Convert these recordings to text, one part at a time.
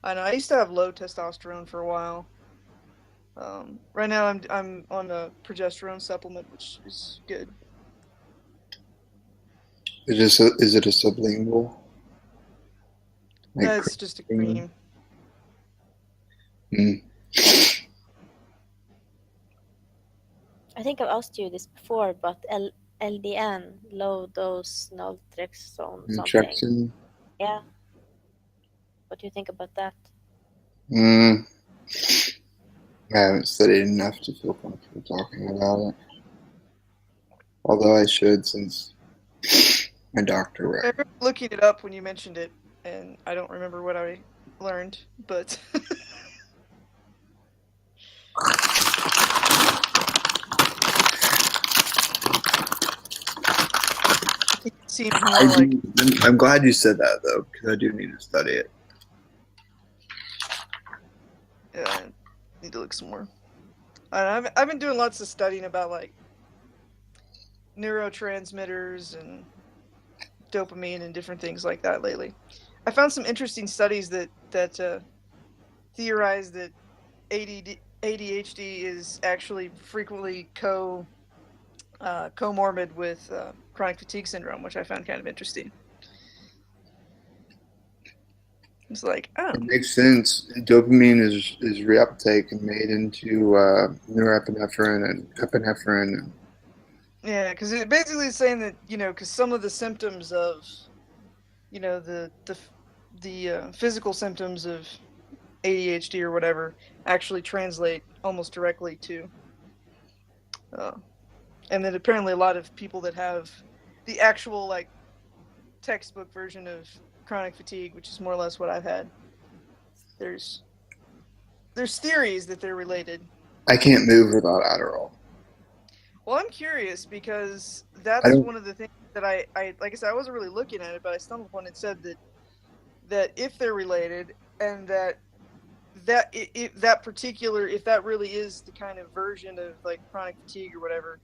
I know. I used to have low testosterone for a while. Right now, I'm on a progesterone supplement, which is good. Is it a sublingual like It's just a cream? cream. Mm. I think I've asked you this before, but LDN, low dose naltrexone something. Injection. Yeah. What do you think about that? Mm. I haven't studied enough to feel comfortable talking about it. Although I should, since my doctor I read. remember looking it up when you mentioned it, and I don't remember what I learned, but I think it seemed more like I'm glad you said that though, because I do need to study it. I need to look some more. I've been doing lots of studying about like neurotransmitters and dopamine and different things like that lately. I found some interesting studies that theorize that ADHD is actually frequently comorbid with chronic fatigue syndrome, which I found kind of interesting. It's like, oh, It makes sense. Dopamine is reuptake and made into norepinephrine and epinephrine. yeah, because it basically is saying that because some of the symptoms of the physical symptoms of ADHD or whatever actually translate almost directly to, and then apparently a lot of people that have the actual like textbook version of chronic fatigue, which is more or less what I've had. There's theories that they're related. I can't move without Adderall. Well, I'm curious because I that's don't. one of the things that I like I said, I wasn't really looking at it, but I stumbled upon it. It said that if they're related, and that if that particular, if that really is the kind of version of like chronic fatigue or whatever,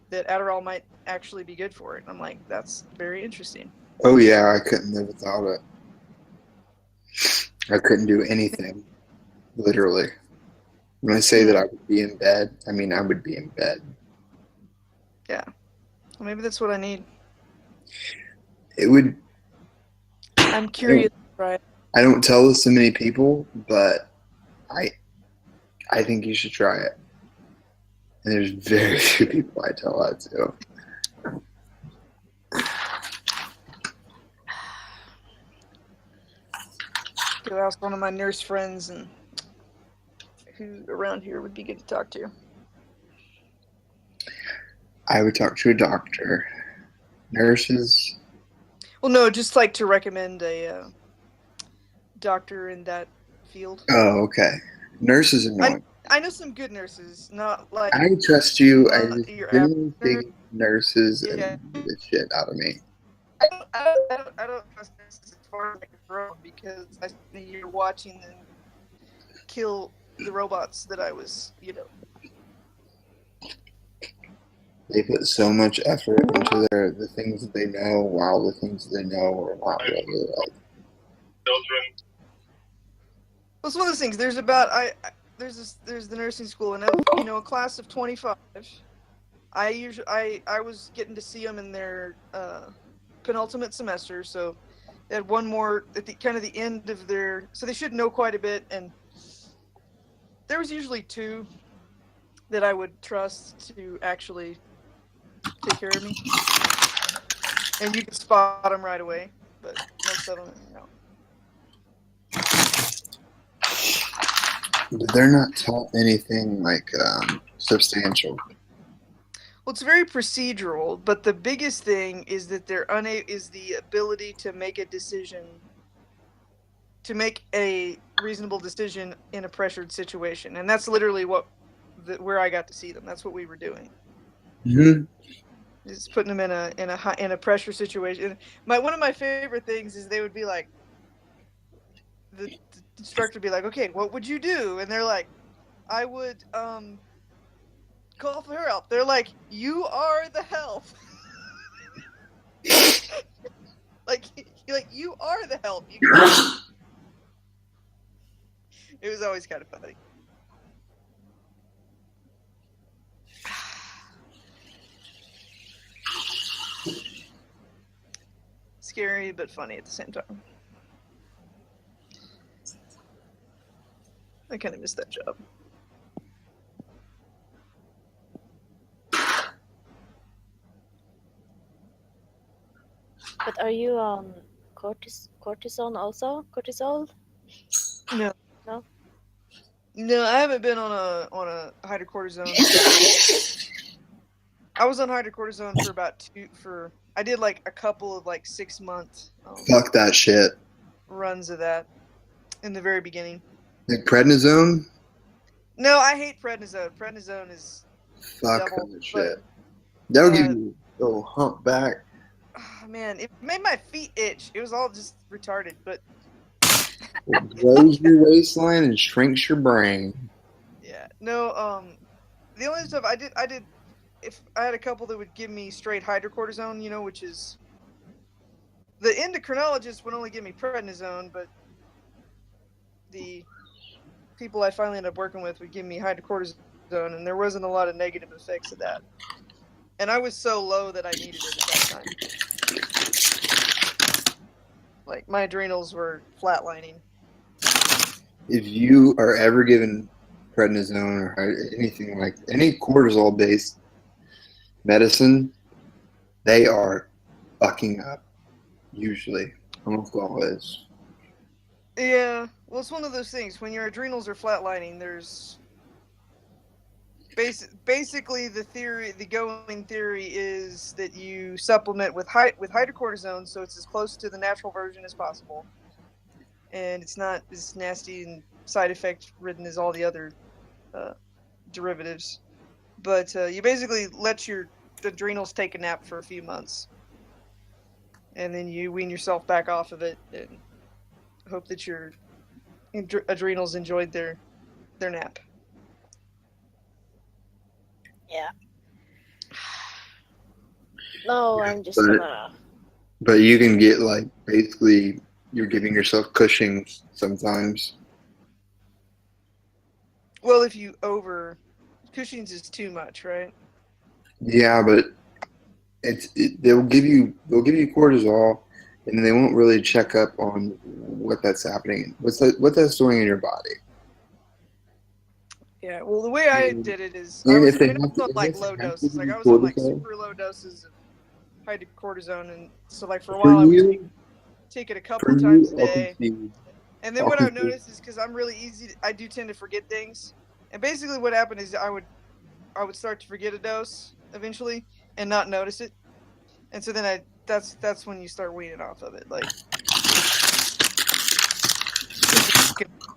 that Adderall might actually be good for it. And I'm like, that's very interesting. Oh yeah, I couldn't live without it. I couldn't do anything, literally. When I say that I would be in bed, I mean I would be in bed. Yeah, well, maybe that's what I need. It would. I'm curious, right? I don't tell this to many people, but I I think you should try it. And there's very few people I tell that to. Go ask one of my nurse friends and who around here would be good to talk to. I would talk to a doctor, nurses. Well, no, just like to recommend a doctor in that field. Oh, okay. Nurses are annoying. I know some good nurses, not like I trust you. I just your genuinely average. think nurses Yeah, and the shit out of me. I don't trust nurses as far as I can throw them because I spent a year watching them kill the robots that I was, They put so much effort into the things that they know, while the things that they know are not really like. Well, it's one of those things. There's the nursing school, and a class of 25. I was getting to see them in their penultimate semester, so they had one more at the kind of the end of their. So they should know quite a bit, and there was usually two that I would trust to actually take care of me, and you can spot them right away. But most of them, no. They're not taught anything like substantial. Well, it's very procedural, but the biggest thing is that they're is the ability to make a decision, to make a reasonable decision in a pressured situation, and that's literally where I got to see them. That's what we were doing. Mm-hmm. Is putting them in a pressure situation. One of my favorite things is they would be like, the instructor would be like, okay, what would you do? And they're like, I would call for help. They're like, you are the help. like you are the help. It was always kind of funny. Scary but funny at the same time. I kind of missed that job. But are you on cortisone also? Cortisol? No. No? No, I haven't been on a hydrocortisone. I was on hydrocortisone for about I did like a couple of like 6 month Fuck that shit. runs of that in the very beginning. Like prednisone? No, I hate prednisone. Prednisone is Fuck devil, that but, shit. That'll give you a little hump back. oh, man, it made my feet itch. It was all just retarded, but It grows your waistline and shrinks your brain. yeah. No, the only stuff I did if I had a couple that would give me straight hydrocortisone, you know, which is the endocrinologist would only give me prednisone, but the people I finally ended up working with would give me hydrocortisone, and there wasn't a lot of negative effects of that. And I was so low that I needed it at that time. Like, my adrenals were flatlining. If you are ever given prednisone or anything like any cortisol based medicine, they are fucking up. Usually. Almost always. Yeah, well, it's one of those things. When your adrenals are flatlining, there's basically the going theory is that you supplement with hydrocortisone, so it's as close to the natural version as possible, and it's not as nasty and side effect ridden as all the other derivatives. But you basically let your adrenals take a nap for a few months, and then you wean yourself back off of it and hope that your adrenals enjoyed their nap. Yeah. No, I'm just But- gonna. But you can get like basically you're giving yourself Cushing's sometimes. Well, if you Cushing's is too much, right? Yeah, but they'll give you cortisol, and they won't really check up on what that's happening, what that's doing in your body. Yeah. Well, the way I did it is And I was if they on have to- like if they low have to doses. give Like you I was on like cortisol- super low doses of hydrocortisone, and so like for a For while I would you, take it a for couple times a you, I'll day. concede. And then what I've noticed is because I'm really I do tend to forget things. And basically what happened is I would start to forget a dose eventually and not notice it. And so then that's when you start weaning off of it. Like,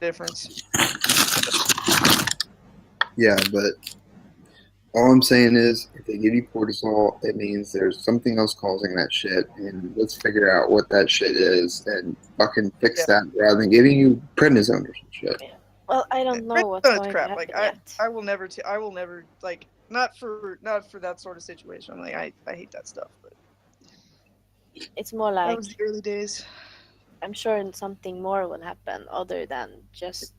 difference. Yeah, but all I'm saying is, if they give you cortisol, it means there's something else causing that shit, and let's figure out what that shit is and fucking fix that rather than giving you prednisone or some shit. Well, I don't know what's Prednisone's going crap. to Like happen yet. I will never like not for that sort of situation. Like I hate that stuff. But It's more that like was the early days. I'm sure something more will happen other than just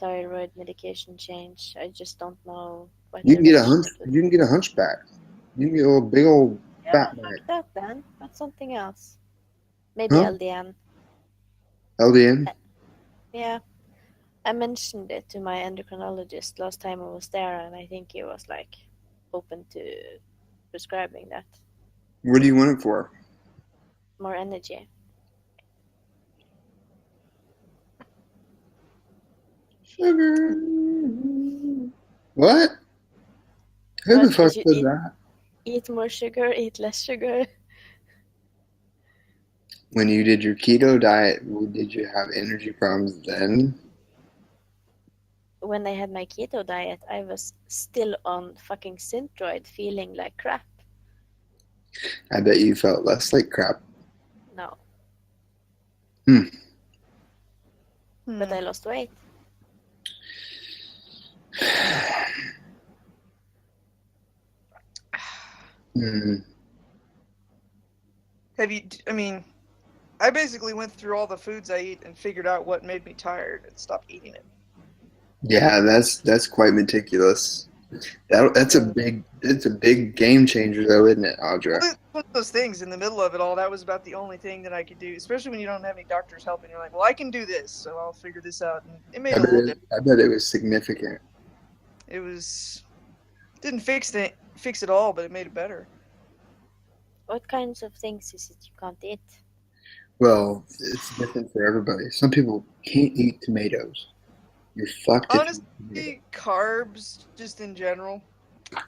thyroid medication change. I just don't know what You can get a direction hunch. it would- You can get a hunchback. You can get a big old Yeah, fat fuck back. that then. That's something else. Maybe Huh? LDN. LDN. Yeah. I mentioned it to my endocrinologist last time I was there, and I think he was like open to prescribing that. What do you want it for? More energy. Sugar. What? Who the What, fuck did you said eat- that? Eat more sugar, eat less sugar. When you did your keto diet, did you have energy problems then? When I had my keto diet, I was still on fucking Synthroid, feeling like crap. I bet you felt less like crap. No, Hmm. but I lost weight. Hmm. Have you? I mean, I basically went through all the foods I eat and figured out what made me tired and stopped eating it. Yeah, that's quite meticulous. That's Yeah. a big game changer though, isn't it, Audra? It's one of those things in the middle of it all. That was about the only thing that I could do, especially when you don't have any doctors helping. You're like, well, I can do this, so I'll figure this out. And it made a little difference. I bet it was significant. It was didn't fix it all, but it made it better. What kinds of things is it you can't eat? Well, it's different for everybody. Some people can't eat tomatoes. You're fucked if you eat tomatoes. Honestly, carbs just in general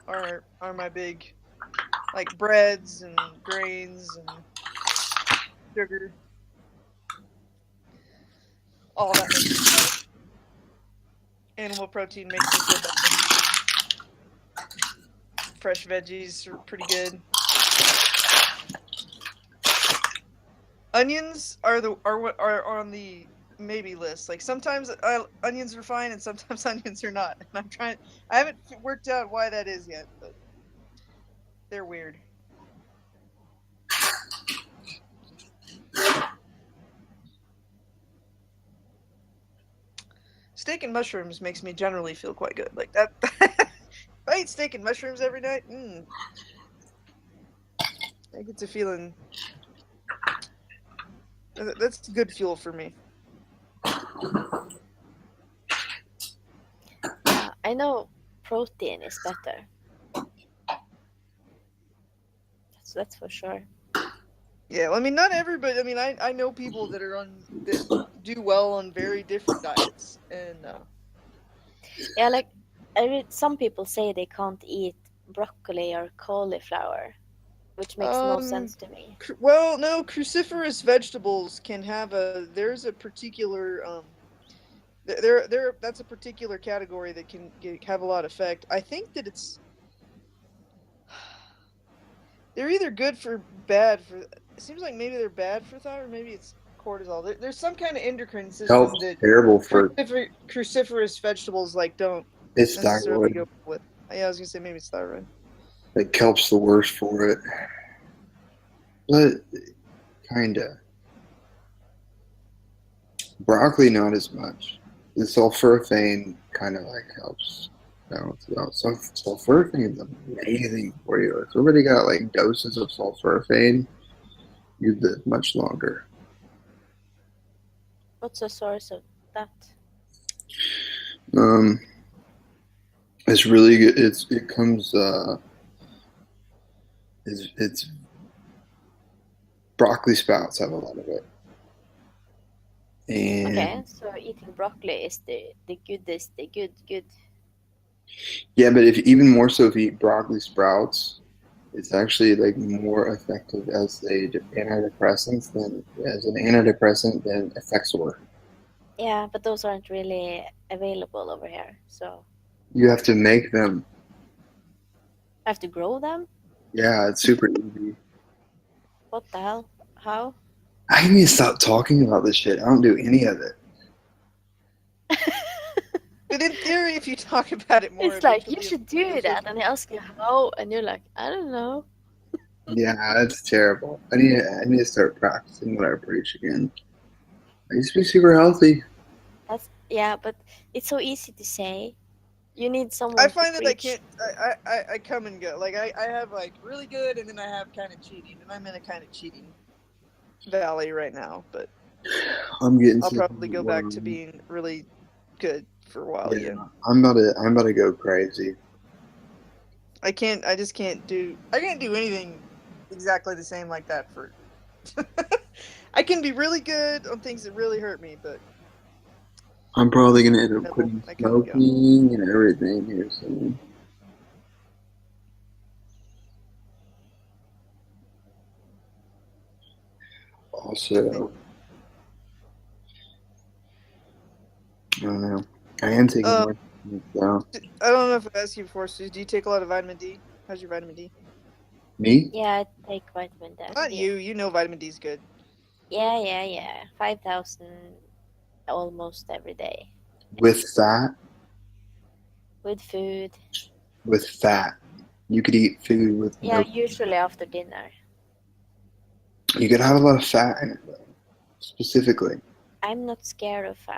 are my big, like breads and grains and sugar. All that makes me better. Animal protein makes me feel better. Fresh veggies are pretty good. Onions are on the maybe list. Like sometimes onions are fine and sometimes onions are not. And I haven't worked out why that is yet, but they're weird. Steak and mushrooms makes me generally feel quite good. Like that. If I eat steak and mushrooms every night, I get to feeling. That's good fuel for me. I know protein is better. That's for sure. Yeah, well, I mean, not everybody. I mean, I know people that that do well on very different diets, and Yeah, like I read some people say they can't eat broccoli or cauliflower, which makes no sense to me. well, no, cruciferous vegetables can have there's a particular that's a particular category that can have a lot of effect. I think that they're either good for bad for. It seems like maybe they're bad for thyroid, maybe it's cortisol. There's some kind of endocrine system that Terrible for cruciferous vegetables like don't it's necessarily thyroid. go with. Yeah, I was gonna say maybe it's thyroid. Like kelp's the worst for it, but kinda. Broccoli not as much. The sulforaphane kind of like helps balance it out. So sulforaphane is amazing for you. If somebody got like doses of sulforaphane, you'd live much longer. What's the source of that? It's really good. It comes. It's broccoli sprouts have a lot of it. And Okay, so eating broccoli is the goodest, the good. yeah, but even more so if you eat broccoli sprouts, it's actually like more effective as an antidepressant than Effexor. Yeah, but those aren't really available over here, so You have to make them. I have to grow them? Yeah, it's super easy. What the hell? How? I need to stop talking about this shit. I don't do any of it. But in theory, if you talk about it more, It's like, you eventually should do that, and they ask you how, and you're like, I don't know. Yeah, that's terrible. I need to start practicing what I preach again. I used to be super healthy. Yeah, but it's so easy to say. You need someone I find to that I preach. can't. I come and go. Like I have like really good, and then I have kind of cheating, and I'm in a kind of cheating valley right now. But I'm getting. I'll to probably the go point back where to being really good for a while. yeah, Yeah. I'm about to go crazy. I just can't do. I can't do anything exactly the same like that for. I can be really good on things that really hurt me, but I'm probably gonna end up I quitting come and go. smoking and everything here soon. Also, I don't know. I am taking more. So. I don't know if I asked you before, so do you take a lot of vitamin D? How's your vitamin D? Me? Yeah, I take vitamin D. Not you. You know vitamin D is good. Yeah. 5,000 almost every day. With fat? With food. With fat. You could eat food with Yeah, no. usually after dinner. You could have a lot of fat in it, though. Specifically. I'm not scared of fat.